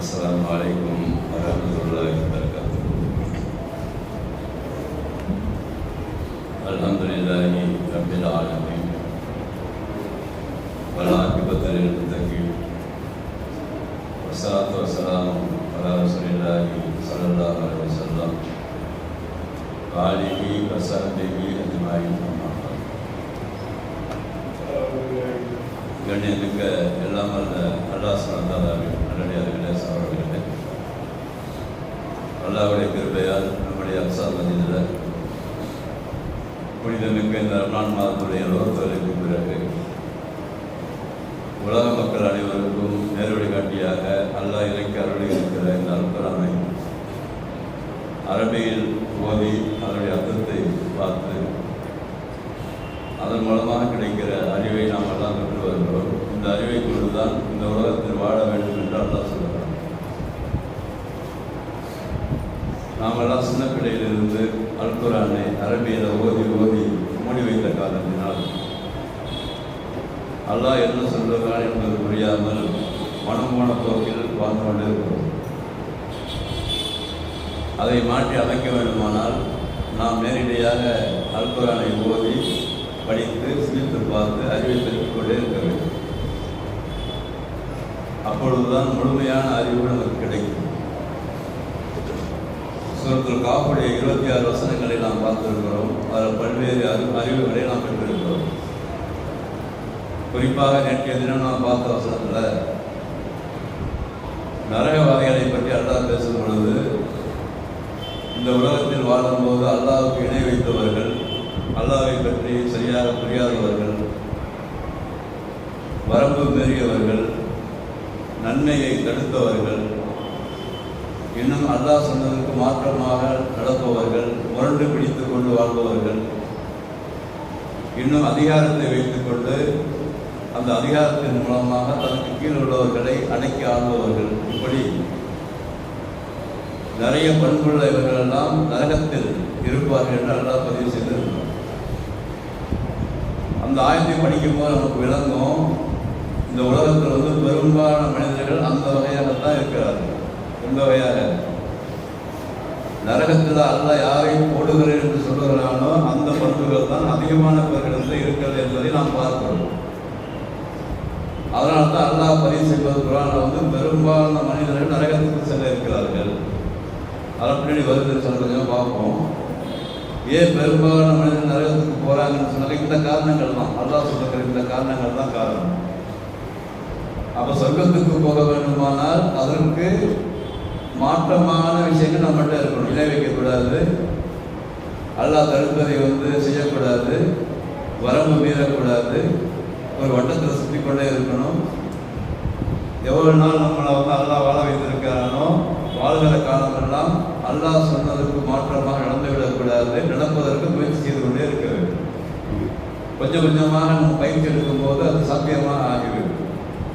السلام عليكم ورحمة الله وبركاته. الحمد لله رب العالمين والعاقبة للمتقين والصلاة والسلام على رسول الله صلى الله عليه وسلم وآله وصحبه أجمعين. கண்ணியத்துக்கு எல்லாம் அல்லாஹ் சுப்ஹானஹு நல்லடியார்களே சகோதரர்களே, அல்லாஹ்வுடைய கிருபையால் நம்முடைய அப்சால் மதீனாவில் புனிதமிக்க இந்த ரமலான் மாதத்துடைய நோக்கங்களுக்கு பிறகு உலக மக்கள் அனைவருக்கும் நேர்வழி காட்டியாக அல்லாஹ் இறைக்கு அருளி இருக்கிற இந்த அல்குர்ஆனை அரபியில் ஓதி அதனுடைய அர்த்தத்தை பார்த்து அதன் மூலமாக கிடைக்கிற அறிவை நாம் எல்லாம் பெற்று வருகிறோம். இந்த அறிவை கொண்டுதான் இந்த உலகத்தில் வாழ வேண்டும் என்று அல்லாஹ் சொல்கிறார். நாம் எல்லாம் சின்ன பிள்ளையிலிருந்து அல்குர்ஆனை அரபியில் ஓதி ஓதி மூடி வைத்த காரணத்தினால் அல்லாஹ் என்ன சொல்லுகிறான் என்பது புரியாமல் மனம் போன போக்கில் வாழ்ந்து கொண்டிருக்கிறோம். அதை மாற்றி அமைக்க வேண்டுமானால் நாம் நேரடியாக அல்குர்ஆனை ஓதி படித்து சிந்தித்து பார்த்து அறிவை பெற்றுக் கொண்டே இருக்க வேண்டும். அப்பொழுதுதான் முழுமையான அறிவு நமக்கு கிடைக்கும். சூரத்துல் காஃபுடைய 26 வசனங்களை நாம் பார்த்திருக்கிறோம். அதில் பல்வேறு அறிவுகளை நாம் பெற்றிருக்கிறோம். குறிப்பாக நேற்றைய தினம் நாம் பார்த்த வசனத்தில் நரகவாதிகளை பற்றி அல்லாஹ் பேசும் பொழுது, இந்த உலகத்தில் வாழும்போது அல்லாஹ்வுக்கு இணை வைத்தவர்கள், அல்லாஹ்வை பற்றி சரியாக புரியாதவர்கள், வரம்பு மீறியவர்கள், நன்மையை தடுத்தவர்கள், இன்னும் அல்லாஹ் சொன்னதற்கு மாற்றமாக நடப்பவர்கள், முரண்டு பிடித்து கொண்டு வாழ்பவர்கள், இன்னும் அதிகாரத்தை வைத்துக்கொண்டு அந்த அதிகாரத்தின் மூலமாக தனக்கு கீழ் உள்ளவர்களை அடக்கி ஆள்பவர்கள், இப்படி நிறைய பண்புள்ள இவர்களெல்லாம் நரகத்தில் இருப்பார்கள் என்று அல்லாஹ் பதிவு செய்திருக்கிறார். அந்த ஆயத்தை படிக்கும்போது நமக்கு விளங்கும், இந்த உலகத்தில் பெரும்பாலான மனிதர்கள் அந்த வகையாகத்தான் இருக்கிறார்கள். இந்த வகையாக நரகத்தில் அல்லாஹ் யாரை போடுகிறேன் என்று சொல்லுகிறானோ அந்த பண்புகள் தான் அதிகமானவர்களிடத்தில் இருக்கிறது என்பதை நாம் பார்க்கிறோம். அதனால தான் அல்லாஹ் பதிவு செய்வது குர்ஆனில் பெரும்பாலான மனிதர்கள் நரகத்துக்கு செல்ல இருக்கிறார்கள். அதை பின்னாடி வருது சொல்ல கொஞ்சம் பார்ப்போம். ஏன் பெரும்பாலான மனிதர்கள் நரகத்துக்கு போகிறாங்கன்னு சொன்னாங்க, இந்த காரணங்கள் தான் அல்லாஹ் சொல்லுகிற இந்த காரணங்கள் தான் காரணம். அப்போ சொர்க்கத்துக்கு போக வேண்டுமானால் அதற்கு மாற்றமான விஷயங்கள் நம்மகிட்ட இருக்கணும். இணை வைக்கக்கூடாது, அல்லாஹ் தடுப்பதை செய்யக்கூடாது, வரம்பு மீறக்கூடாது, ஒரு வட்டத்தில் சுற்றி கொண்டே இருக்கணும். எவ்வளோ நாள் நம்மளை அல்லாஹ் வாழ வைத்திருக்கிறானோ வாழ்கிற காலமெல்லாம் அல்லாஹ் சொன்னதற்கு மாற்றமாக நடந்துவிடக்கூடாது, நடப்பதற்கு முயற்சி செய்து கொண்டே இருக்க வேண்டும். கொஞ்சம் கொஞ்சமாக நம்ம பயிற்சி எடுக்கும்போது அது சாத்தியமாக ஆகிவிடும்.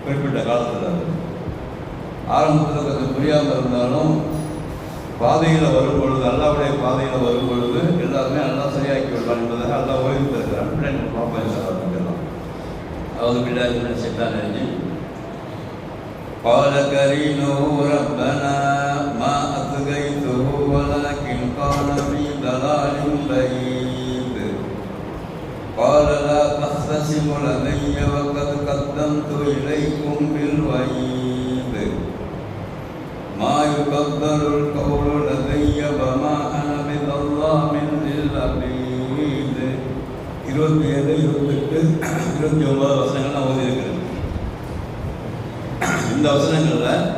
குறிப்பிட்ட காலத்தில் அது ஆரம்பத்தில் கொஞ்சம் புரியாமல் இருந்தாலும் பாதையில் வரும் பொழுது, அல்லாஹ்வுடைய பாதையில் வரும் பொழுது எல்லாருமே அல்லாஹ் சரியாக்கி விடுவான் என்பதாக அல்லாஹ் ஓய்வு தருகிறான். பின்னாடி பார்ப்போம் ஆரம்பிக்கலாம். அதாவது பின்னாடி செட்டான قال قرينه ربنا ما أطغيته ولكن كان في ضلال بعيد قال لا تختصموا لدي وقد قدمت إليكم بالوعيد ما يقدر القول لدي وما أنا بظلام للعبيد. 27, 28, 29 வசனங்கள் நான் ஓதியிருக்கிறேன். இந்த வசனங்களில்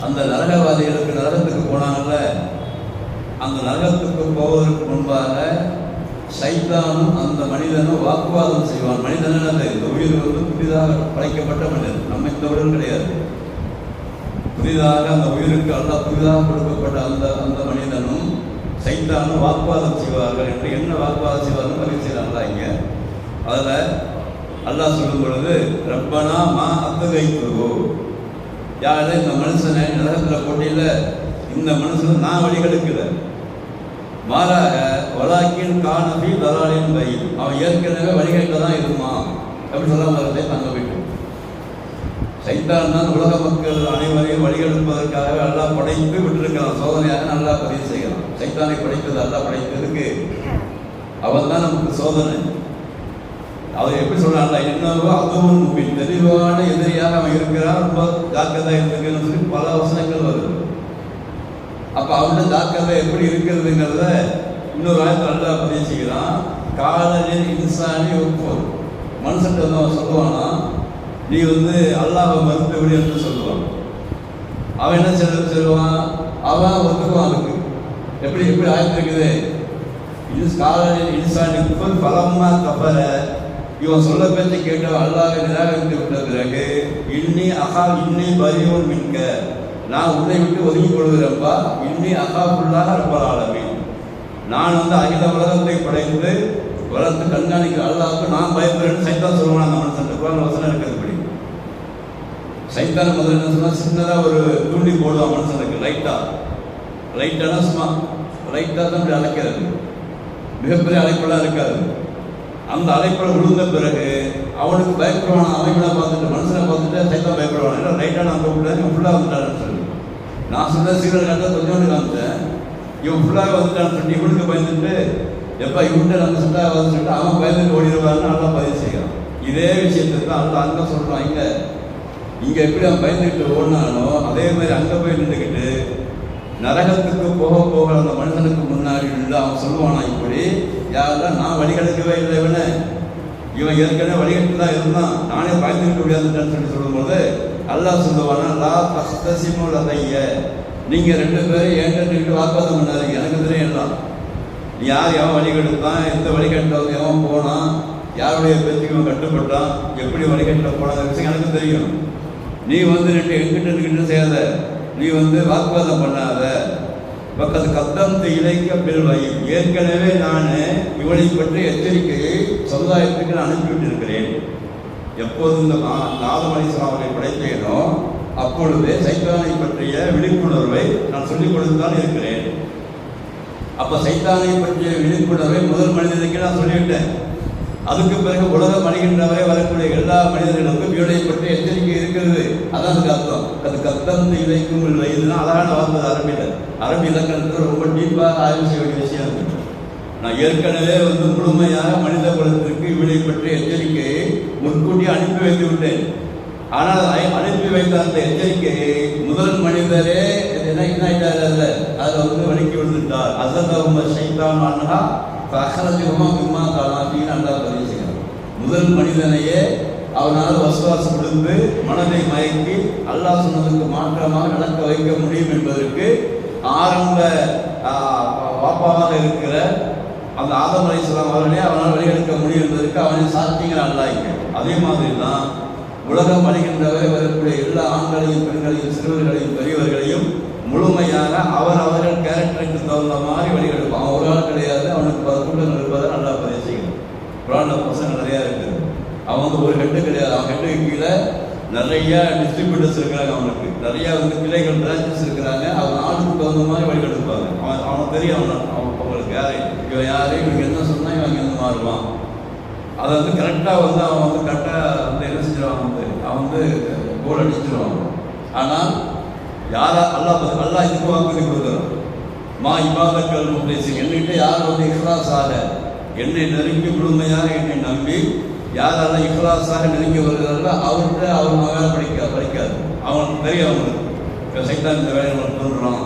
அந்த நரகவாதிகளுக்கு நரகத்துக்கு போனாங்கல்ல, அந்த நரகத்துக்கு போவதற்கு முன்பாக சைத்தானும் அந்த மனிதனும் வாக்குவாதம் செய்வான். மனிதன் இந்த உயிர் புதிதாக படைக்கப்பட்ட மனிதன், நம்ம இந்த உடல் கிடையாது. புதிதாக அந்த உயிருக்கு அல்லாஹ் புதிதாக கொடுக்கப்பட்ட அந்த மனிதனும் சைத்தானும் வாக்குவாதம் செய்வார்கள் என்று என்ன வாக்குவாதம் செய்வார்கள் பதிவு செய்யறாங்களா இங்கே. அதில் அல்லாஹ் சொல்லும் பொழுது, ரப்பனா மா அத்துகைத்துவோ, யாரும் இந்த மனுஷனை நரகத்தில் போட்டியில் இந்த மனுஷன் நான் வழிகெடுக்கல, மாறாக வலாக்கின் காணபி தலாலின் பயில், அவன் ஏற்கனவே வழிகேட்டில் தான் இருக்குமா அப்படி சொல்லாமல் நாங்கள் போயிட்டோம். சைத்தான் தான் உலக மக்கள் அனைவரையும் வழிகெடுப்பதற்காக அல்லாஹ் படைத்து விட்டிருக்கிறான். சோதனையாக நல்லா பதிவு செய்யலாம். சைத்தானை படைத்தது அல்லாஹ் படைத்ததுக்கு அவன் தான் நமக்கு சோதனை. அவர் எப்படி சொல்றாங்க, என்னவோ அதுவும் முப்பின் தெளிவான எதிரியாக அவன் இருக்கிறான், ரொம்ப ஜாக்கிரதா இருக்குன்னு சொல்லி பல வசனங்கள் வருது. அப்ப அவனோட ஜாக்கிரதை எப்படி இருக்கிறதுங்கிறத இன்னொரு ஆயத்தில் நல்லா பதிவு செய்கிறான். காலையில் இன்சானி ஒப்போர் மனுஷன் அவன் சொல்லுவானா, நீ அல்லாஹ்வை மறுத்து விடு என்று சொல்லுவான். அவன் என்ன சொல்லுவான், அவன் ஒத்துக்குவான். அதுக்கு எப்படி எப்படி ஆயத்திருக்குது, காலையில் இன்சானி பலமா கபர, இவன் சொல்ல பேச்சு கேட்ட அல்லாஹ்வை நிராகரித்து விட்ட பிறகு இன்னி பரியோன் மின்க, நான் உன்னை விட்டு ஒதுங்கி கொள்கிறப்பா, இன்னி அகாபுல்லாக ரப்பல் ஆலமீன், நான் அகில உலகத்தை படைத்து வளர்த்து கண்காணிக்கிற அல்லாஹ்வுக்கு நான் பயப்படுறேன்னு சைத்தான் சொல்லுவான். அந்த மனுஷன் குர்ஆன்ல வசனம் இருக்கிறதுபடி சைத்தான் முதல்ல என்ன சொன்னா, சின்னதாக ஒரு தூண்டி போடுவான் மனுஷனுக்கு, லைட்டானா சும்மா லைட்டாக தான் அப்படி அழைக்கிறது, மிகப்பெரிய அழைப்பெல்லாம் இருக்காது. அந்த அழைப்பில் விழுந்த பிறகு அவனுக்கு பயப்படுவான். அமைப்பை பார்த்துட்டு மனுஷனை பார்த்துட்டு சைத்தான் பயப்படுவான். இல்லை லைட்டான அங்கே விட்டாரு, இவன் ஃபுல்லாக வந்துட்டான்னு சொல்லி, நான் சொன்ன சீக்கிரம் காட்ட கொஞ்சோண்டு காமிச்சேன், இவன் ஃபுல்லாக வந்துட்டான்னு சொல்லி இவனுக்கு பயந்துட்டு எப்போ இவன்கிட்ட நம்ம சுட்டாக வந்து சொல்லிட்டு அவன் பயந்துட்டு ஓடிடுவான்னு நல்லா பதிவு செய்யறான். இதே விஷயத்துக்கு தான் அல்ல அங்கே சொல்கிறான். இங்கே எப்படி அவன் பயந்துக்கிட்டு ஓடினானோ அதே மாதிரி அங்கே போய் நின்றுக்கிட்டு நரகத்துக்கு போக போக அந்த மனுஷனுக்கு முன்னாடி நின்று அவன் சொல்லுவானா, இப்படி யாரெல்லாம் நான் வழிகெடுக்கவே இல்லை, இவன் ஏற்கனவே வழிகட்டு தான் இருந்தான், நானே பயந்துக்கிட்டு முடியாதுன்னு சொல்லி சொல்லும்போது அல்லாஹ் சொல்லுவானா, லா தஸ்தசிமு லதைய, நீங்கள் 2 பேரும் ஏன்ட்டு வாக்குவாதம் பண்ணாதீங்க, எனக்கு தெரியலாம் யார் எவன் வழிகெடுத்தான், எந்த வழிகட்டவங்க எவன் போனான், யாருடைய பேச்சுக்கு அவன் கட்டுப்பட்டான், எப்படி வழிகட்ட போனாங்க விஷயம் எனக்கு தெரியும். நீ எங்கிட்ட செய்யாத, நீ வாக்குவாதம் பண்ணாத. பக்கத்து கத்தந்து இலைக்க பில்வை, ஏற்கனவே நான் இவனை பற்றி எச்சரிக்கையை சமுதாயத்துக்கு நான் அனுப்பிவிட்டு இருக்கிறேன். எப்போது இந்த ஆதம் அலைஹிஸ்ஸலாம் அவரை படைத்தேனோ அப்பொழுதே சைத்தானை பற்றிய விழிப்புணர்வை நான் சொல்லிக் கொடுத்துதான் இருக்கிறேன். அப்ப சைத்தானை பற்றிய விழிப்புணர்வை முதல் மனிதனுக்கு நான் சொல்லிவிட்டேன். அதுக்கு பிறகு உலகம் அடைகின்றவரை வரக்கூடிய எல்லா மனிதர்களுக்கும் இவனை பற்றி எச்சரிக்கை இருக்கிறது. அதான் அதுக்கு அர்த்தம். அது கத்தந்து இலைக்கும் இல்லை, இதுதான் அழகான வார்த்தை. அரபி இலக்கணத்தில் ரொம்ப டீப்பாக ஆய்வு செய்ய வேண்டிய விஷயம் இருக்கு. நான் ஏற்கனவே முழுமையாக மனித குலத்திற்கு இவனை பற்றிய எச்சரிக்கையை முன்கூட்டி அனுப்பி வைத்து விட்டேன். ஆனால் அனுப்பி வைத்த அந்த எச்சரிக்கையை முதல் மனிதரே அதில் வலிக்கி விழுந்துட்டார். அசதவம சைத்தான் அன்ஹா ஃபஅஹ்ரஜஹுமா மிம்மா கானா ஃபீஹி அல்லாஹ் பதிவு செய்கிறார். முதல் மனிதனையே அவனால் வசுவாசம் கொடுத்து மனதை மயக்கி அல்லாஹ் சொன்னதுக்கு மாற்றமாக நடக்க வைக்க முடியும் என்பதற்கு ஆரம்ப வாப்பாவாக இருக்கிற அந்த ஆதம் அலைஹிஸ்ஸலாம் அவர்களே அவனால் வழியெடுக்க முடியும் என்பதற்கு அவனை சாட்சிகள் அல்லாஹ். அதே மாதிரி தான் உலகம் அழிகின்றவரை வரக்கூடிய எல்லா ஆண்களையும் பெண்களையும் சிறுவர்களையும் பெரியவர்களையும் முழுமையாக அவர்கள் கேரக்டருக்கு தகுந்த மாதிரி வழிகெடுப்பான். அவன் ஒரு ஆள் கிடையாது, அவனுக்கு 10 கூட்டங்கள் இருப்பதை நல்லா பதிவு செய்யணும். புராண பசங்க நிறையா இருக்குது. அவன் ஒரு ஹெட்டு கிடையாது, அவன் ஹெட்டுக்கு கீழே நிறைய டிஸ்ட்ரிபியூட்டர்ஸ் இருக்கிறாங்க, அவனுக்கு நிறைய கிளைகள் பிரான்ச்சஸ் இருக்கிறாங்க. அவன் ஆளுக்கு தகுந்த மாதிரி வழிகெடுப்பாங்க. அவனுக்கு தெரியும் அவங்களுக்கு இவன் யாரு, இவனுக்கு என்ன சொன்னால் இவன் என்ன மாறுவான். அதை கரெக்டாக அவன் கரெக்டாக என்ன செஞ்சிருவான், அவன் கோல் அடிச்சிருவான். ஆனால் யாரா அல்லாஹ் இதுக்கு வாக்குறுதி கொடுக்குறான். மா இபாதக்கள் முப்ளிஸீன், என்கிட்ட யார் இஹ்லாஸாக என்னை நெருங்கி முழுமையாக என்னை நம்பி யாரெல்லாம் இஹ்லாஸாக நெருங்கி வருகிறார்களோ அவர்கிட்ட அவன் வேலை படிக்காது. அவனுக்கு தெரியும், அவனுக்கு சைத்தான் இந்த வேலையை அவன் தோன்றுறான்.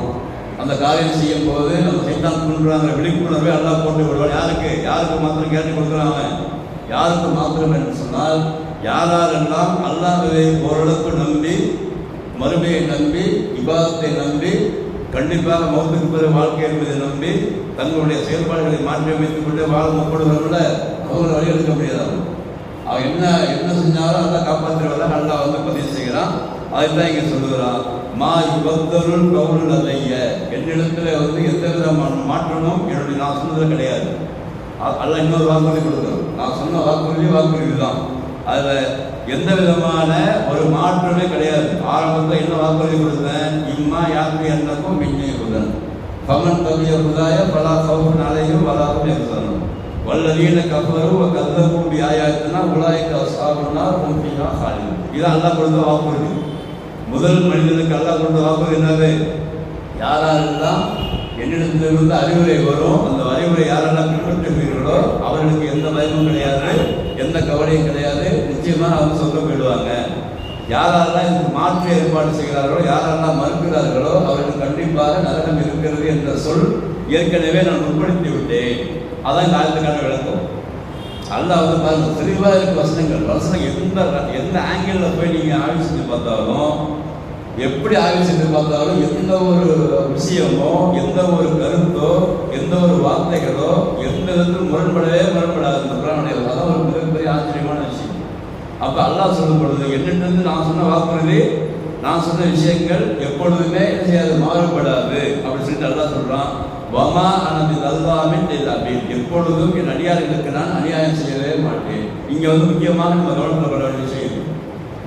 அந்த காரியம் செய்யும் போது நம்ம சைத்தான் தோன்றுறாங்கிற விழிப்புணர்வை எல்லாம் போட்டு விடுவான். யாருக்கு மாத்திரம் கேட்டு கொடுக்குறான் அவன். யாருக்கு மாத்திரம் என்று சொன்னால் யாரெல்லாம் அல்லாஹ்வை ஓரளவுக்கு நம்பி மறுமையை நம்பி இபாதத்தை நம்பி கண்டிப்பாக மௌத்துக்கு பிறகு வாழ்க்கை என்பதை நம்பி தங்களுடைய செயல்பாடுகளை மாற்றி அமைத்துக் கொண்டு வாழ முற்படுவதை அவங்களை வழியெடுக்க முடியாது. அவன் என்ன செஞ்சாலும் அல்லா காப்பாற்றுவதாக அல்லாஹ் பதிவு செய்கிறான். அதுதான் இங்கே சொல்லுகிறான், மா இபத்தருள் கவுல் அதைய, என்னிடத்துல எந்த விதமான மாற்றமும் என்னுடைய நான் சொன்னது கிடையாது. அல்ல இன்னொரு வாக்குறுதி கொடுக்குறோம். நான் சொன்ன வாக்குறுதி தான். அதில் எந்த விதமான ஒரு மாற்றமே கிடையாது. ஆரம்பத்தில் என்ன வாக்குறுதி கொடுத்தேன், இம்மா யாருக்கு என்னக்கும் மிஞ்சி புதன் பமன் கவிய புதாய பலா சவுன் அலையும் வலாவும் எடுத்தனும். வல்லதீன கஃபரு கல்லபு பிஆயாத்தினா உலாயிக அஸ்ஹாபுன் நார் ஹும் ஃபீஹா ஹாலிதூன். இதான் அல்லாஹ் கொடுத்த வாக்குறுதி. முதல் மனிதனுக்கு அல்லாஹ் கொடுத்த வாக்குறுதி என்னது? யாரெல்லாம் என்னிடத்திலிருந்து அறிவுரை வரும், அந்த அறிவுரை யாரெல்லாம் பின்பற்றுகிறீர்களோ அவர்களுக்கு எந்த பயமும் கிடையாது, எந்த கவலையும் கிடையாது, நிச்சயமாக அவங்க சொந்தம் போயிடுவாங்க. யாரெல்லாம் இதுக்கு மாற்று ஏற்பாடு செய்கிறார்களோ, யாரெல்லாம் மறுக்கிறார்களோ அவர்களுக்கு கண்டிப்பாக நரகம் இருக்கிறது என்ற சொல் ஏற்கனவே நான் முற்படுத்தி விட்டேன். அதான் இந்த ஆயத்துக்கான விளக்கம். அல்லாஹ் வந்து பாருங்க, தெளிவாக இருக்க வசனம் எந்த ஆங்கிளில் போய் நீங்கள் ஆய்வு செஞ்சு பார்த்தாலும், எப்படி ஆய்வு செஞ்சு பார்த்தாலும் எந்த ஒரு விஷயமோ, எந்த ஒரு கருத்தோ, எந்த ஒரு வார்த்தைகளோ எந்த விதத்தில் முரண்படாது இந்த குர்ஆனுடைய. அதான் ஒரு மிகப்பெரிய ஆச்சரியமான விஷயம். அப்போ அல்லாஹ் சொல்லும் பொழுது என்னிடந்து நான் சொன்ன வாக்குறுதி, நான் சொன்ன விஷயங்கள் எப்பொழுதுமே செய்யாது, மாறுபடாது அப்படின்னு சொல்லிட்டு அல்லாஹ் சொல்றான். வமா அனபி அல்லாமின் இல்லாபின், எப்பொழுதும் என் அடியார்களுக்கு நான் அநியாயம் செய்யவே மாட்டேன். இங்கே வந்து முக்கியமாக நம்ம கவனத்தில் கொள்ள வேண்டிய விஷயம்,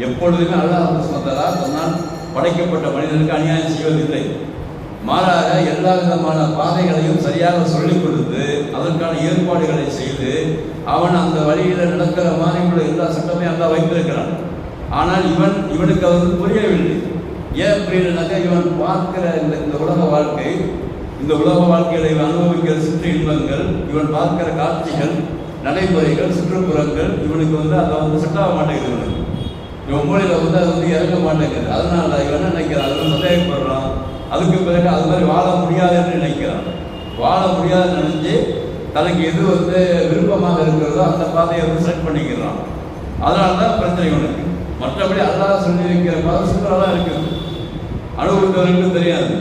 எப்பொழுதுமே அல்லாஹ் சுப்ஹானஹு தன்னால் படைக்கப்பட்ட மனிதனுக்கு அநியாயம் செய்வதில்லை. மாறாக எல்லா விதமான பாதைகளையும் சரியாக சொல்லிக் கொடுத்து அதற்கான ஏற்பாடுகளை செய்து அவன் அந்த வழியில் நடக்கிற மாதிரி உள்ள எல்லா சட்டமே அல்லாஹ் வைத்திருக்கிறான். ஆனால் இவனுக்கு அது புரியவில்லை. ஏன் புரியலனாக்கா, இவன் பார்க்கிற இந்த உலக வாழ்க்கை, இந்த உலக வாழ்க்கையை அனுபவிக்கிற சுற்று இன்பங்கள், இவன் பார்க்கிற காட்சிகள், நடைமுறைகள், சுற்றுப்புறங்கள் இவனுக்கு வந்து அதை வந்து செட்டாக மாட்டேங்குது. இவன் மூலையில் வந்து அது வந்து இறங்க மாட்டேங்குது. அதனால இவன் என்ன நினைக்கிறான், அதில் சந்தேகப்படுறான். அதுக்கு பிறகு அது மாதிரி வாழ முடியாதுன்னு நினைக்கிறான். வாழ முடியாதுன்னு நினைச்சு தனக்கு எது வந்து விருப்பமாக இருக்கிறதோ அந்த பாதையை வந்து செலக்ட் பண்ணிக்கிறான். அதனால தான் பிரச்சனை இவனுக்கு. மற்றபடி அல்லாஹ் சொல்லியிருக்கிற பாதை சூப்பராக தான் இருக்குது, அனுபவித்தவர்களுக்கு தெரியாது.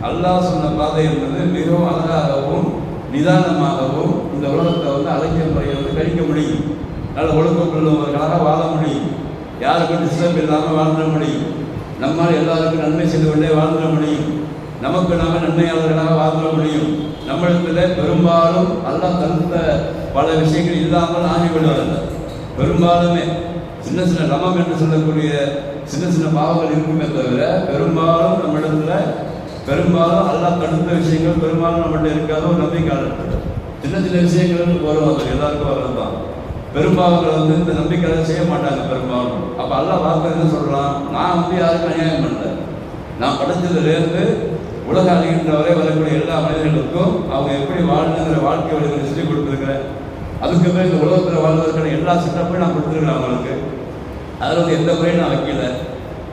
அல்லாஹ் சொன்ன பாதை என்பது மிகவும் அழகாகவும் நிதானமாகவும் இந்த உலகத்தை வந்து அழைக்கிற முறையை வந்து கழிக்க முடியும். நல்ல ஒழுக்கப்படுவதற்காக வாழ முடியும், யாருக்கும் டிஸ்டர்ப் இல்லாமல் வாழ்ந்துட முடியும், நம்மால் எல்லாருக்கும் நன்மை செய்து கொண்டே வாழ்ந்துட முடியும், நமக்கு நாம நன்மையாளர்களாக வாழ்ந்துட முடியும். நம்மிடத்தில் பெரும்பாலும் அல்லாஹ் தடுத்த பல விஷயங்கள் இல்லாமல் ஆகிவிடுவார்கள். பெரும்பாலுமே சின்ன சின்ன லமம் என்று சொல்லக்கூடிய சின்ன சின்ன பாவங்கள் இருக்குமே தவிர பெரும்பாலும் பெரும்பாலும் அல்லாஹ் தடுத்த விஷயங்கள் பெரும்பாலும் நம்மகிட்ட இருக்காத ஒரு நம்பிக்கையாளர்கள். சின்ன சின்ன விஷயங்கள் வரும், அது எல்லாருக்கும் வர்றது தான். பெரும்பாவங்களை வந்து இந்த நம்பிக்கையாளர் செய்ய மாட்டாங்க பெரும்பாலும். அப்போ அல்லாஹ் வாக்கு என்ன சொல்கிறான், நான் வந்து யாருக்கும் அநியாயம் பண்ணல. நான் படைச்சதுலேருந்து உலக அழிகின்ற வரை வரக்கூடிய எல்லா மனிதர்களுக்கும் அவங்க எப்படி வாழணுங்கிற வாழ்க்கை வழிகளை சொல்லி கொடுத்துருக்கிறேன். அதுக்கு பிறகு இந்த உலகத்தில் வாழ்வதற்கான எல்லா செட்டப்பையும் நான் கொடுத்துருக்கிறேன் அவங்களுக்கு. அதில் வந்து எந்த முறையும் நான் வைக்கல.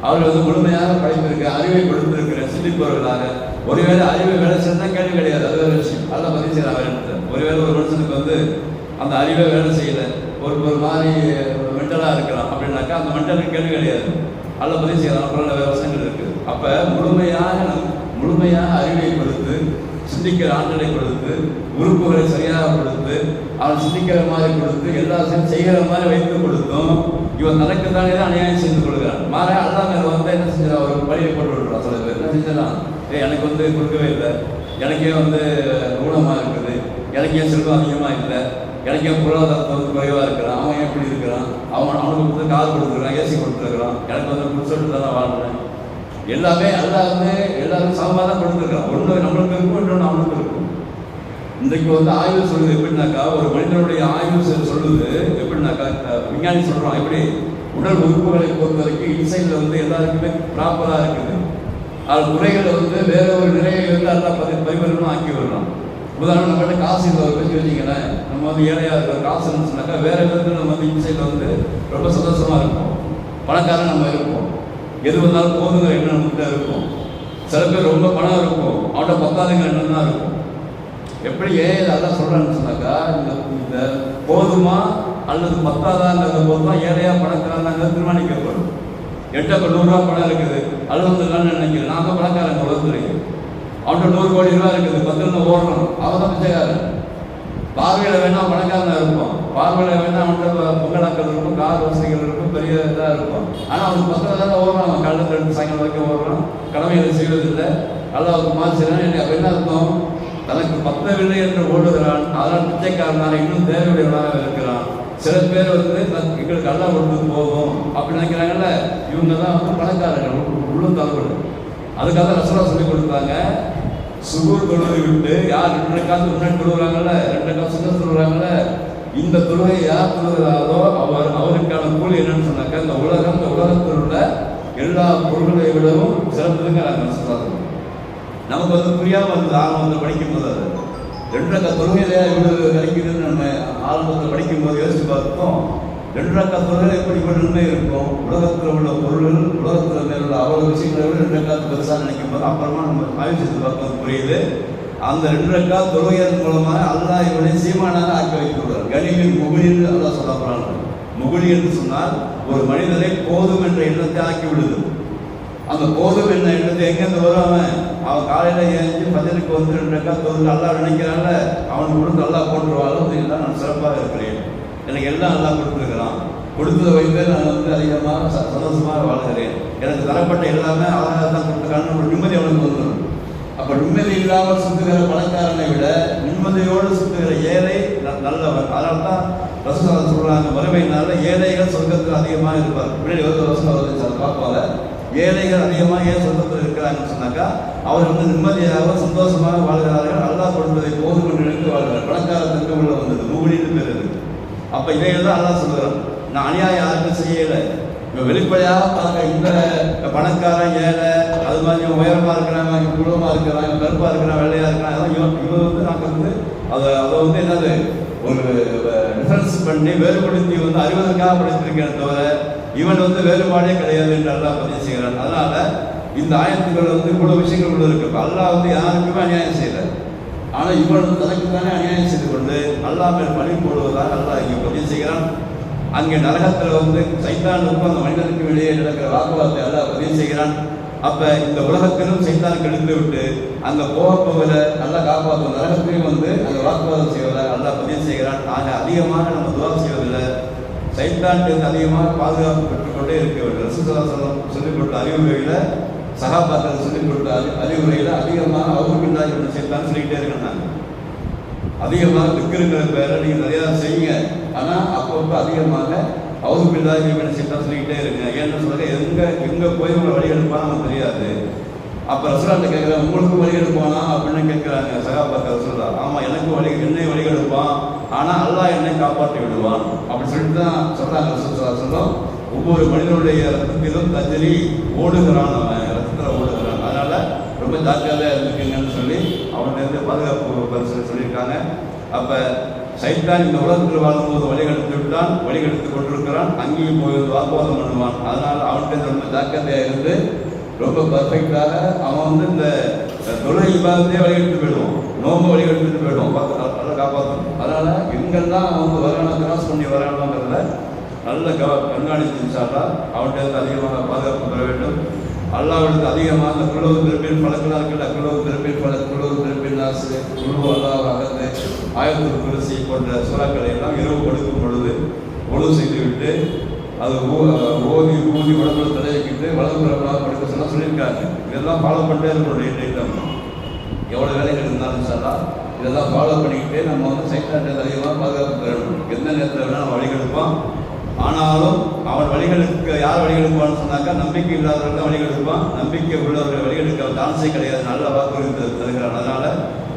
அவர்கள் வந்து முழுமையாக படித்திருக்கேன், அறிவை கொடுத்திருக்கிறேன் சிந்திப்பவர்களாக. ஒருவேளை அறிவை வேலை செய்யறதுதான் கேள்வி கிடையாது, அது ஒரு விஷயம். அதெல்லாம் பதிவு செய்யலாம் வேணும். ஒருவேளை ஒரு மனுஷனுக்கு வந்து அந்த அறிவை வேலை செய்யலை, ஒரு மாதிரி மென்டலாக இருக்கிறான் அப்படின்னாக்கா அந்த மென்டலுக்கு கேள்வி கிடையாது, அதில் பதிவு செய்யலாம். அப்புறம் வேறு வசங்கள் இருக்குது. அப்போ முழுமையாக அறிவை கொடுத்து, சிந்திக்கிற ஆற்றலை கொடுத்து, உறுப்புகளை சரியாக கொடுத்து, அவன் சிந்திக்கிற மாதிரி கொடுத்து, எல்லா செய்கிற மாதிரி வைத்து கொடுத்தும் இவன் தனக்குத்தானே தான் அநியாயம் செய்து கொடுக்குறான். மாற அல்லாம வந்து என்ன செஞ்சிடலாம், ஒரு பழியை போட்டு விடுறான். சில பேர் என்ன செஞ்சிடலாம், எனக்கு வந்து கொடுக்கவே இல்லை, எனக்கே வந்து ஊனமாக இருக்குது, எனக்கே செல்வம் அதிகமாக இல்லை, எனக்கே பொருளாதாரத்தை வந்து குறைவாக இருக்கிறான், அவன் எப்படி இருக்கிறான், அவனுக்கு வந்து கார் கொடுத்துருக்கான், ஏசி கொடுத்துருக்குறான், எனக்கு வந்து புதுசோட்டு தான் வாழ்றேன். எல்லாமே எல்லாரும் சமமாக தான் கொடுத்துருக்கான். ஒன்று நம்மளுக்கு இருக்கும், இன்னொன்று அவனுக்கு இருக்கும். இன்றைக்கு வந்து ஆய்வு சொல்லுது எப்படின்னாக்கா, ஒரு மனிதனுடைய ஆய்வு சொல்லுது எப்படின்னாக்கா, விஞ்ஞானி சொல்கிறான் எப்படி உடல் உறுப்புகளை பொறுத்த வரைக்கும் இன்சைடில் வந்து எல்லாருக்குமே ப்ராப்பராக இருக்குது. அது குறைகளை வந்து வேற ஒரு நிலையை வந்து எல்லாம் பரிவர்த்தனை ஆக்கி விடலாம். உதாரணம் நம்மகிட்ட காசு இல்லை ஒரு பற்றி வச்சிங்களேன், நம்ம வந்து ஏழையாக இருக்கிற காசு இருந்துச்சுனாக்கா வேற விதத்தில் நம்ம வந்து இன்சைடில் வந்து ரொம்ப சந்தோஷமாக இருக்கும், பணக்காரன் நம்ம இருப்போம், எது வந்தாலும் போதுங்கிற எண்ணம் நம்மகிட்ட இருக்கும். சில பேர் ரொம்ப பணம் இருக்கும், அவன்கிட்ட பத்தாதுங்கிற எண்ணம் தான் இருக்கும். எப்படி அதெல்லாம் சொல்கிறான்னு சொன்னாக்கா, இந்த போதுமா அல்லது பத்தாதாங்கிறத போது தான் ஏழையா பணக்காரங்கிறது தீர்மானிக்கப்படும். எட்ட இப்போ 100 ரூபா பணம் இருக்குது, அழுவதுலான்னு நினைக்கிறேன், நான் தான் பணக்காரங்க உலகத்துறைக்கு. அவன்கிட்ட 100 கோடி ரூபா இருக்குது, 10 ஓடுறான், அவன் தான் பிச்சைக்காரன். பார்வையில் வேணா பணக்காரனாக இருப்பான், பார்வையில் வேணா அவன்கிட்ட பொங்கலாக்கள் இருக்கும், கார் வசதிகள் இருக்கும், பெரிய இதாக இருக்கும். ஆனால் அவனுக்கு 10 தான் ஓடுறான், அவன் காலையில் 2 சாயங்காலம் வரைக்கும் ஓடுறான், கடமைகளை செய்வதில்லை, அல்லாவுக்கு மாற்றிறான். எனக்கு அப்போ என்ன அர்த்தம், தனக்கு பத்தவில்லை என்று ஓடுகிறான், அதனால் பிச்சைக்காரனாக இன்னும் தேவையுடையவனாக இருக்கிறான். சில பேர் வந்து எங்களுக்கு அல்லா கொடுத்து போகும் அப்படி நினைக்கிறாங்கல்ல, இவங்க தான் வந்து பணக்காரர்கள் உள்ளும் தலைவர். அதுக்காக ரசூலா சொல்லி கொடுத்தாங்க, சுகூர் தொழுகை விட்டு யார் 2 காசு முன்னாடி தொழுகிறாங்கல்ல, 2 காசு சுகர் தொழுகிறாங்கல்ல, இந்த தொழுகை யார் தொழுகிறாரோ அவருக்கான கூலி என்னன்னு சொன்னாக்க இந்த உலகத்தில் உள்ள எல்லா பொருள்களை விடவும் சிறந்ததுங்கிறாங்க சொல்றாங்க. நமக்கு புரியாமல் வந்து ஆரம்பத்தில் படிக்கும் போது அது 2 ரக்க தொழுகையில இவ்வளவு கிடைக்குதுன்னு நம்ம ஆரம்பத்தில் படிக்கும் போது யோசிச்சு பார்த்தோம். 2 ரக்க தொழுகை எப்படி நன்மை இருக்கும்? உலகத்தில் உள்ள பொருள்கள், உலகத்தில் மேல உள்ள அவ்வளவு விஷயங்களை விட 2 ரக்காத்து பெருசாக நினைக்கும் போது அப்புறமா நம்ம ஆய்வு செய்து பார்க்க புரியுது. அந்த 2 ரக்காத் தொழுகையின் மூலமாக அல்லாஹ் இவனை சீமானாக ஆக்கி வைத்துள்ளார். கனிமின் முகுலின்னு அல்லாஹ் சொல்லப்படுறாங்க. முகுலி என்று சொன்னால் ஒரு மனிதனை போதும் என்ற எண்ணத்தை ஆக்கி விடுது. அந்த போதும் என்ற எண்ணத்தை எங்கேருந்து வரும்? அவன் காலையில் ஏஞ்சி பஜனுக்கு வந்து 2 ரக்காத் தொழுது அல்லாஹ் நினைக்கிறான்ல, அவனுக்கு கொடுத்து அல்லாஹ் போட்டுருவாள். எல்லாம் நான் சிறப்பாக இருக்கிறேன், எனக்கு எல்லாம் நல்லா கொடுத்துருக்கிறான், கொடுத்ததை வைத்து நான் வந்து அதிகமாக சந்தோஷமாக வாழ்கிறேன், எனக்கு தரப்பட்ட எல்லாமே அழகாக தான் கொடுத்துருக்கான்னு ஒரு நிம்மதி அவனுக்கு வந்துடும். அப்போ நிம்மதி இல்லாமல் சுத்துகிற பணக்காரனை விட நிம்மதியோடு சுத்துகிற ஏழை நல்லவன். அதனால தான் ரசூலுல்லாஹ் சொல்றாங்க, மறுமையினால ஏழைகள் சொர்க்கத்தில் அதிகமாக இருப்பார். பின்னாடி ரசூலுல்லாஹ் பார்ப்பாங்க, ஏழைகள் அதிகமாக ஏன் சொர்க்கத்தில் இருக்கிறாங்கன்னு சொன்னாக்கா அவர் வந்து நிம்மதியாக சந்தோஷமாக வாழ்கிறார்கள், அல்லாஹ் கொடுத்ததை போதும் என்று நினைத்து வாழ்கிறார். பணக்காரத்திற்கு உள்ள வந்தது முகுலின்னு பேர் இருக்கு. அப்போ இதையெல்லாம் அல்லாஹ் சொல்கிறான், நான் அநியாயம் யாருக்கும் செய்யலை. இப்போ வெளிப்படையாக பார்க்க இந்த பணக்காரன் ஏழை, அது மாதிரி உயரமாக இருக்கிறாங்க, இங்கே குழுவமாக இருக்கிறாங்க, கருப்பாக இருக்கிறான், வெள்ளையாக இருக்கிறான், அதெல்லாம் இவன் வந்து நாங்கள் வந்து அதை வந்து என்னது ஒரு டிஃபரன்ஸ் பண்ணி வேறுபடுத்தி வந்து அறிவதற்காக படித்திருக்கிறேன் தவிர இவன் வந்து வேறுபாடே கிடையாது என்று அல்லாஹ் பதிவு செய்கிறான். அதனால இந்த ஆயத்துக்கள் வந்து இவ்வளவு விஷயங்கள் உள்ள இருக்கு. அல்லாஹ் வந்து யாருக்குமே அநியாயம் செய்யலை. ஆனால் இவன் வந்து தனக்கு தானே அநியாயம் செய்து கொண்டு அல்லாஹ் மேல் பழி போடுவதாக அல்லாஹ் இங்கே பதிவு செய்கிறான். அங்கே நரகத்தில் வந்து சைத்தானுக்கும் அந்த மனிதனுக்கும் இடையே நடக்கிற வாக்குவாதத்தை அல்லாஹ் பதிவு செய்கிறான். அப்போ இந்த உலகத்திலும் சைத்தான் கெடுத்து விட்டு அங்கே போகப்போகிற நல்லா காப்பாற்றும் நரகத்திலையும் வந்து அந்த வாக்குவாதம் செய்வதை அல்லாஹ் பதிவு செய்கிறான். ஆக அதிகமாக நம்ம துவா செய்வதில்லை, சைத்தான்கிட்ட அதிகமாக பாதுகாப்பு பெற்றுக்கொண்டே இருக்க வேண்டும். ரசூலுல்லாஹ் சொல்லிக் கொடுத்த அறிவுரையில், சஹாபாக்கள் சொல்லிக் கொடுத்த அறிவுரையில் அதிகமாக அவருக்குள்ளா இப்படி சைத்தான் சொல்லிக்கிட்டே இருக்கிறாங்க. அதிகமாக திக்கிருக்கிற பேரை நீங்கள் நிறையா செய்யுங்க, ஆனால் அப்பப்போ அதிகமாக அவருக்குள்ளா இப்படி சைத்தான் சொல்லிக்கிட்டே இருங்க. ஏன்னு சொல்லுங்க, எங்கே போய் உங்களை வழி எடுப்பான்னு நமக்கு தெரியாது. அப்போ ரசூலுல்லாஹ் கேட்குறாங்க, உங்களுக்கு வழி எடுப்பானா அப்படின்னு கேட்குறாங்க சஹாபாக்கள். ரசூலுல்லாஹ், ஆமாம் எனக்கு என்னை வழி எடுப்பான், ஆனால் அல்லாஹ் என்னை காப்பாற்றி விடுவான் அப்படின்னு சொல்லிட்டு தான் சொல்கிறாங்க. ரசூலுல்லாஹ் சொல்லும், ஒவ்வொரு மனிதனுடைய ரத்தத்திலும் தஜ்ரி ஓடுகிறான், அவன் ரத்தத்தில் ஓடுகிறான், அதனால ரொம்ப ஜாக்கிரதையாக இருந்துக்குங்கன்னு சொல்லி அவன்கிட்ட பாதுகாப்பு பரிசு சொல்லியிருக்காங்க. அப்போ சைத்தான் இந்த உலகத்தில் வாழும்போது வழிகெடுத்து விட்டான், வழிகெடுத்து கொண்டிருக்கிறான், அங்கேயும் போய் வாக்குவாதம் பண்ணுவான். அதனால் அவன்கிட்ட ரொம்ப ஜாக்கிரதையாக இருந்து ரொம்ப பர்ஃபெக்டாக அவன் வந்து இந்த தொழில் இபாதத்தையே வழிகெடுத்து போயிடுவான், நோம்பு வழிகெடுத்துட்டு போயிடுவான், நல்லா காப்பாற்றணும். அதனால் எங்கெல்லாம் அவன் வந்து வரானோ, கிராஸ் பண்ணி வரானோங்கிறத நல்ல கண்காணித்து இன்ஷால்லா அவன்கிட்ட அதிகமாக பாதுகாப்பு பெற வேண்டும். அல்லாஹ்விடத்து அதிகமாக அந்த குழுவு திருப்பின் பழக்கலாம் இருக்குல்ல, குழுவு திருப்பின் பல குழுவு திருப்பின் நாசு குழு அல்லாஹ் அகந்து ஆயத்துல் குர்சி போன்ற சூறாக்களை எல்லாம் இரவு கொடுக்கும் பொழுது ஒழு செய்துவிட்டு அது ஓதி உடம்புல தலையிக்கிட்டு வளர்ப்புறவங்களாக படுக்க சொல்லியிருக்காங்க. இதெல்லாம் ஃபாலோ பண்ணிட்டே இருக்கணும். எவ்வளோ வேலைகள் இருந்தாலும் இன்ஷால்லா இதெல்லாம் ஃபாலோ பண்ணிக்கிட்டே நம்ம வந்து சைத்தான்கிட்ட அதிகமாக பாதுகாப்பு பெறணும். எந்த நேரத்தில் வேணால் நம்ம வழிகெடுப்பான், ஆனாலும் அவன் வழிகளுக்கு யார் வழிகெடுப்பான்னு சொன்னாக்கா நம்பிக்கை இல்லாதவர்கள் தான் வழிகெடுப்பான், நம்பிக்கை உள்ளவர்கள் வழிகெடுக்க சான்ஸே கிடையாது. நல்ல வாக்குறுதி தருகிறான். அதனால்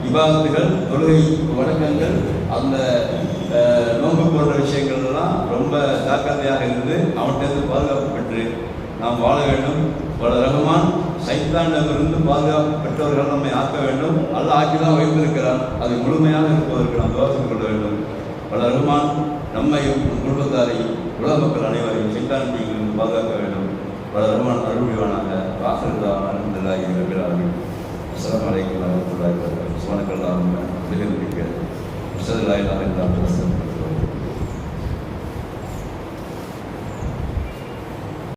இபாதத்துகள், தொழுகை வணக்கங்கள், அந்த நோன்பு போன்ற விஷயங்கள்லாம் ரொம்ப ஜாக்கிரதையாக இருந்து அவன்கிட்ட பாதுகாப்பு பெற்று நாம் வாழ வேண்டும். பல ரஹ்மான் சைத்தானிடமிருந்து பாதுகாப்பு பெற்றவர்கள் நம்மை ஆக்க வேண்டும். அல்லாஹ் ஆக்கி தான் வைத்திருக்கிறான், அது முழுமையாக இருப்பதற்கு நாம் யோசனை கொள்ள வேண்டும். பல ரஹ்மான் நம்மையும் குடும்பத்தாரையும் உலக மக்கள் அனைவரையும் சைத்தான் தீங்கிலிருந்து பாதுகாக்க வேண்டும். பல ரஹ்மான் அருள்வானாக. வாசல்தான் அல்ஹம்துலில்லாஹி ரப்பில் ஆலமீன். அஸ்ஸலாமு அலைக்கும் வரஹ்மத்துல்லாஹி வபரகாத்துஹு. சுப்ஹானக்கல்லாஹும்ம வபிஹம்திக அஷ்ஹது அல்லா இலாஹா இல்லா அன்த அஸ்தக்ஃபிருக்க